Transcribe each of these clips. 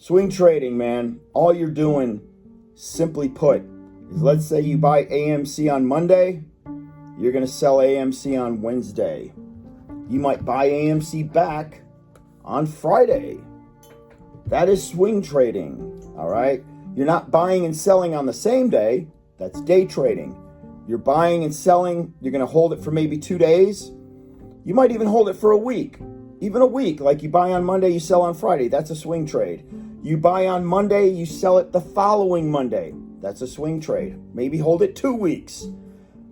Swing trading, man. All you're doing, simply put, is let's say you buy AMC on Monday, you're going to sell AMC on Wednesday. You might buy AMC back on Friday. That is swing trading, all right? You're not buying and selling on the same day. That's day trading. You're buying and selling. You're going to hold it for maybe 2 days. You might even hold it for a week. Even a week, like you buy on Monday, you sell on Friday. That's a swing trade. You buy on Monday, you sell it the following Monday. That's a swing trade. Maybe hold it 2 weeks.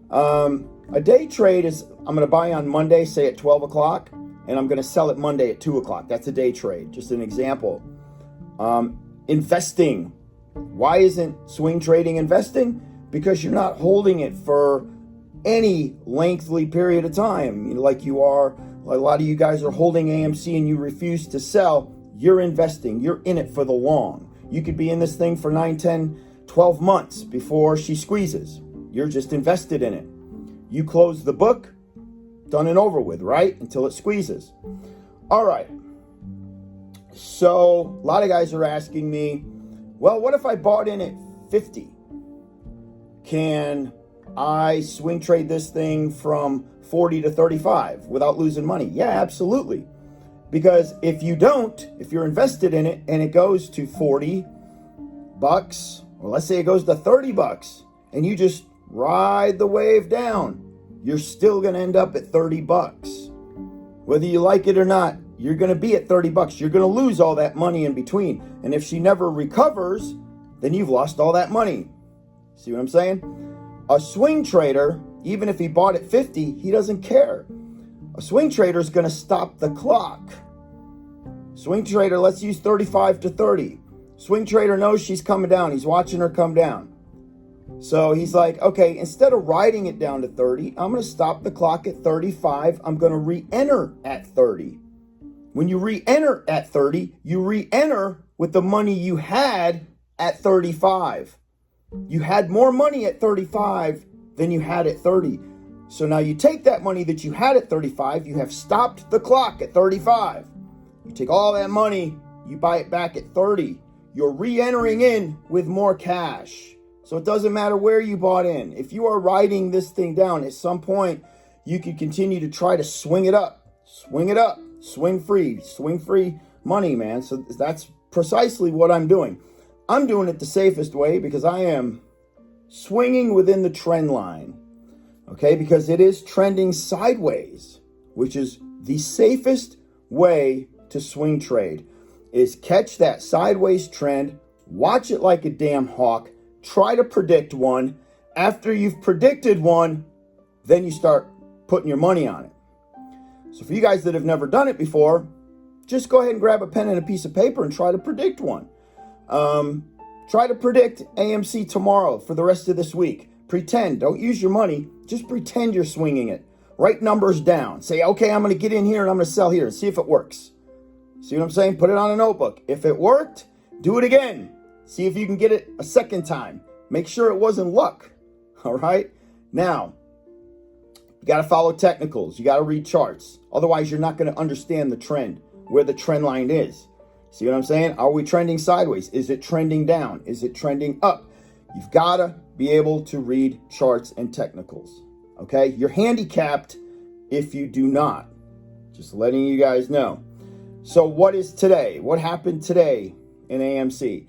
A day trade is I'm going to buy on Monday, say at 12 o'clock, and I'm going to sell it Monday at 2 o'clock. That's a day trade. Just an example. Investing. Why isn't swing trading investing? Because you're not holding it for any lengthy period of time. Like you are, a lot of you guys are holding AMC and you refuse to sell. You're investing. You're in it for the long. You could be in this thing for 9, 10, 12 months before she squeezes. You're just invested in it. You close the book, done and over with, right? Until it squeezes. All right. So a lot of guys are asking me, well, what if I bought in at 50? Can I swing trade this thing from 40 to 35 without losing money? Yeah, absolutely. Because if you don't, if you're invested in it and it goes to 40 bucks, or let's say it goes to 30 bucks, and you just ride the wave down, you're still going to end up at 30 bucks. Whether you like it or not, you're going to be at 30 bucks. You're going to lose all that money in between. And if she never recovers, then you've lost all that money. See what I'm saying? A swing trader, even if he bought at 50, he doesn't care. A swing trader is going to stop the clock. Swing trader, let's use 35 to 30. Swing trader knows she's coming down. He's watching her come down. So he's like, okay, instead of riding it down to 30, I'm going to stop the clock at 35. I'm going to re-enter at 30. When you re-enter at 30, you re-enter with the money you had at 35. You had more money at 35 than you had at 30. So now you take that money that you had at 35, you have stopped the clock at 35. You take all that money, you buy it back at 30. You're re-entering in with more cash. So it doesn't matter where you bought in. If you are riding this thing down, at some point, you can continue to try to swing it up, swing free money, man. So that's precisely what I'm doing. I'm doing it the safest way because I am swinging within the trend line, okay? Because it is trending sideways, which is the safest way to swing trade, is catch that sideways trend, watch it like a damn hawk, try to predict one. After you've predicted one, then you start putting your money on it. So for you guys that have never done it before, just go ahead and grab a pen and a piece of paper and try to predict one. Try to predict AMC tomorrow for the rest of this week. Pretend, don't use your money, just pretend you're swinging it. Write numbers down. Say, okay, I'm going to get in here and I'm going to sell here and see if it works. See what I'm saying? Put it on a notebook. If it worked, do it again. See if you can get it a second time. Make sure it wasn't luck. All right? Now, you got to follow technicals. You got to read charts. Otherwise, you're not going to understand the trend, where the trend line is. See what I'm saying? Are we trending sideways? Is it trending down? Is it trending up? You've got to be able to read charts and technicals. Okay? You're handicapped if you do not. Just letting you guys know. So what is today? What happened today in AMC?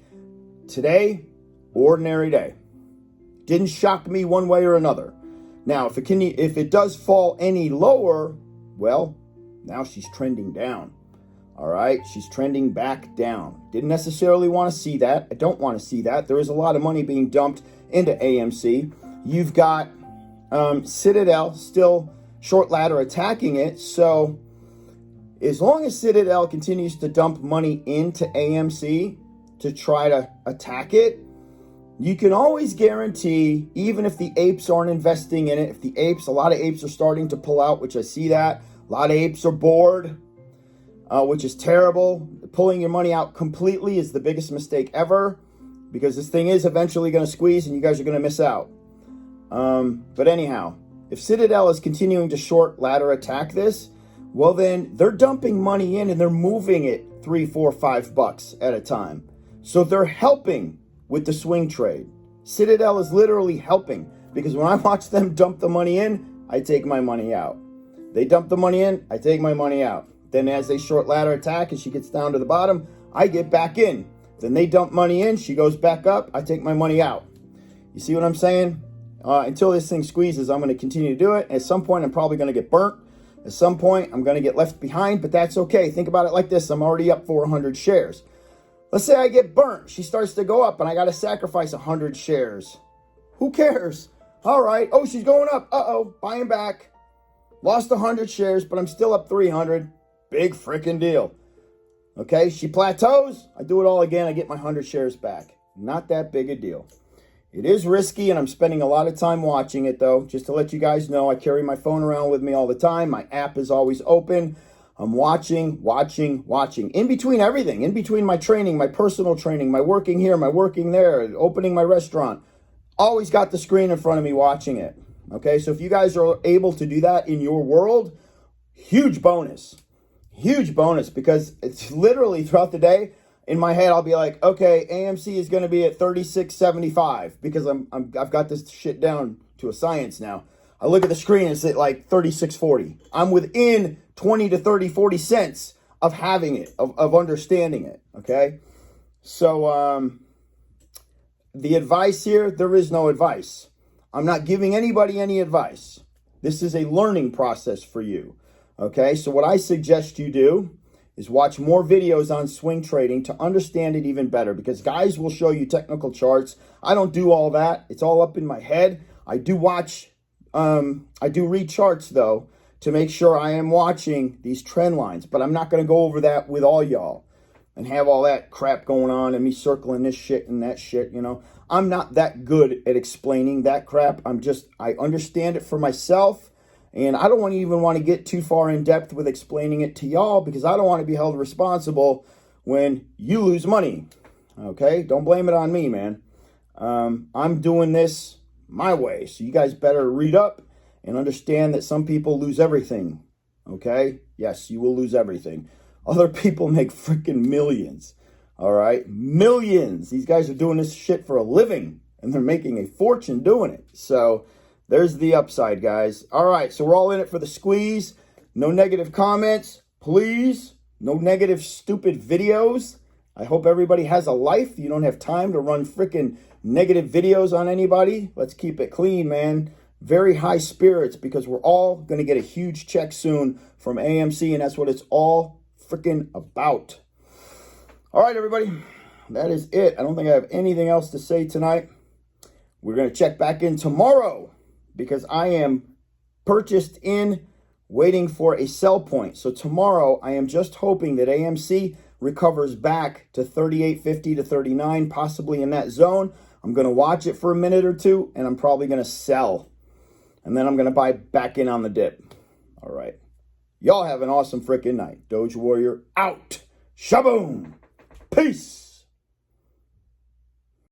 Today, ordinary day. Didn't shock me one way or another. Now, if it does fall any lower, well, now she's trending down. All right, she's trending back down. Didn't necessarily want to see that. I don't want to see that. There is a lot of money being dumped into AMC. You've got Citadel still short ladder attacking it. So as long as Citadel continues to dump money into AMC to try to attack it, you can always guarantee, even if the apes aren't investing in it, a lot of apes are starting to pull out, which I see that. A lot of apes are bored. Which is terrible. Pulling your money out completely is the biggest mistake ever, because this thing is eventually going to squeeze and you guys are going to miss out. But anyhow, if Citadel is continuing to short ladder attack this, well then they're dumping money in and they're moving it $3, $4, $5 at a time. So they're helping with the swing trade. Citadel is literally helping, because when I watch them dump the money in, I take my money out. They dump the money in, I take my money out. Then as they short ladder attack and she gets down to the bottom, I get back in. Then they dump money in, she goes back up, I take my money out. You see what I'm saying? Until this thing squeezes, I'm going to continue to do it. At some point, I'm probably going to get burnt. At some point, I'm going to get left behind, but that's okay. Think about it like this. I'm already up 400 shares. Let's say I get burnt. She starts to go up, and I got to sacrifice 100 shares. Who cares? All right. Oh, she's going up. Uh-oh. Buying back. Lost 100 shares, but I'm still up 300. Big freaking deal. Okay, she plateaus. I do it all again. I get my 100 shares back. Not that big a deal. It is risky, and I'm spending a lot of time watching it, though. Just to let you guys know, I carry my phone around with me all the time. My app is always open. I'm watching. In between everything. In between my training, my personal training, my working here, my working there, opening my restaurant. Always got the screen in front of me watching it. Okay, so if you guys are able to do that in your world, huge bonus. Huge bonus, because it's literally throughout the day, in my head, I'll be like, okay, AMC is going to be at 36.75 because I've got this shit down to a science now. I look at the screen and it's at like 36.40. I'm within 20 to 30, 40 cents of having it, of understanding it, okay? So the advice here, there is no advice. I'm not giving anybody any advice. This is a learning process for you, okay? So what I suggest you do is watch more videos on swing trading to understand it even better, because guys will show you technical charts. I don't do all that. It's all up in my head. I do read charts though, to make sure I am watching these trend lines, but I'm not going to go over that with all y'all and have all that crap going on and me circling this shit and that shit, you know. I'm not that good at explaining that crap. I understand it for myself. And I don't even want to get too far in depth with explaining it to y'all, because I don't want to be held responsible when you lose money. Okay? Don't blame it on me, man. I'm doing this my way. So you guys better read up and understand that some people lose everything. Okay? Yes, you will lose everything. Other people make freaking millions. All right? Millions. These guys are doing this shit for a living, and they're making a fortune doing it. So there's the upside, guys. All right, so we're all in it for the squeeze. No negative comments, please. No negative, stupid videos. I hope everybody has a life. You don't have time to run freaking negative videos on anybody. Let's keep it clean, man. Very high spirits, because we're all going to get a huge check soon from AMC, and that's what it's all freaking about. All right, everybody. That is it. I don't think I have anything else to say tonight. We're going to check back in tomorrow, because I am purchased in, waiting for a sell point. So tomorrow, I am just hoping that AMC recovers back to 38.50 to 39, possibly in that zone. I'm going to watch it for a minute or two, and I'm probably going to sell. And then I'm going to buy back in on the dip. All right. Y'all have an awesome freaking night. Dogewarrior out. Shaboom. Peace.